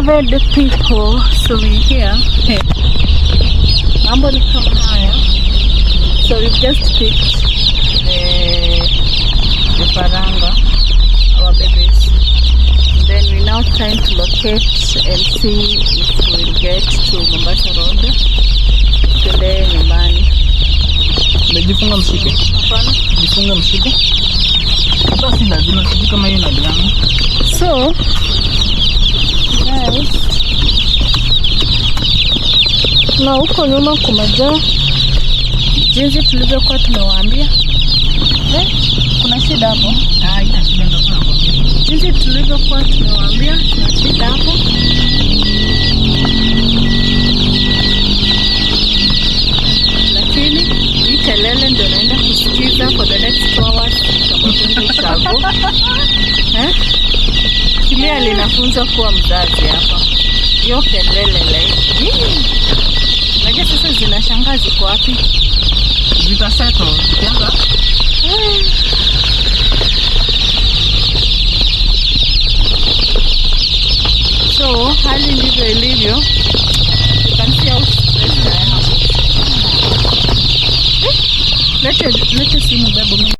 beloved people, so we're here. Hey, mambo ni kama haya. So we've just picked the faranga, our babies. And then we're now trying to locate and see if we'll get to Mombasa Road. Tuende nyumbani. Jifunga mshipe. Hapana. Jifunga mshipe. Basi lazima sijui kama hiyo na damu. So guys, na huko nyuma kumejaa jinsi tulivyokuwa tumewaambia. Kuna shida hapo? Ina shida ndio kuna kwambia. Jinsi tulivyokuwa tumewaambia kuna shida hapo. Lakini hii kelele ndio naenda kusikiza for the next 2 hours kama tundu shago. Kilia linafunza kuwa mzazi hapa. Hiyo kelele like. Unajua sasa zinashangaa ziko wapi? Zitaseto. Kianza. So, hali ndivyo ilivyo. You can see how stressed I am. Lete simu babu mimi.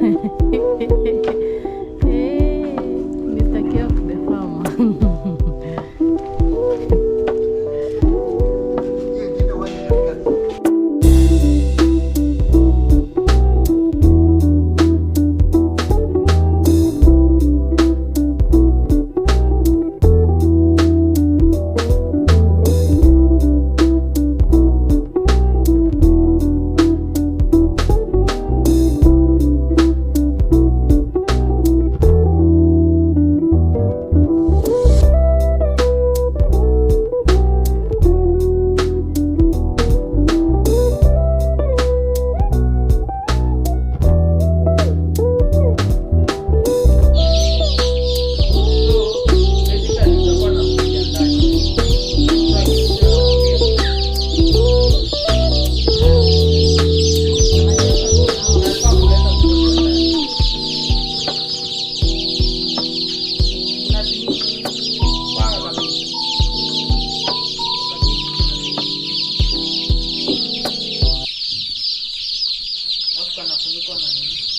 Hey, Mr. Keok the farmer. Alafu kanafunikwa na nini?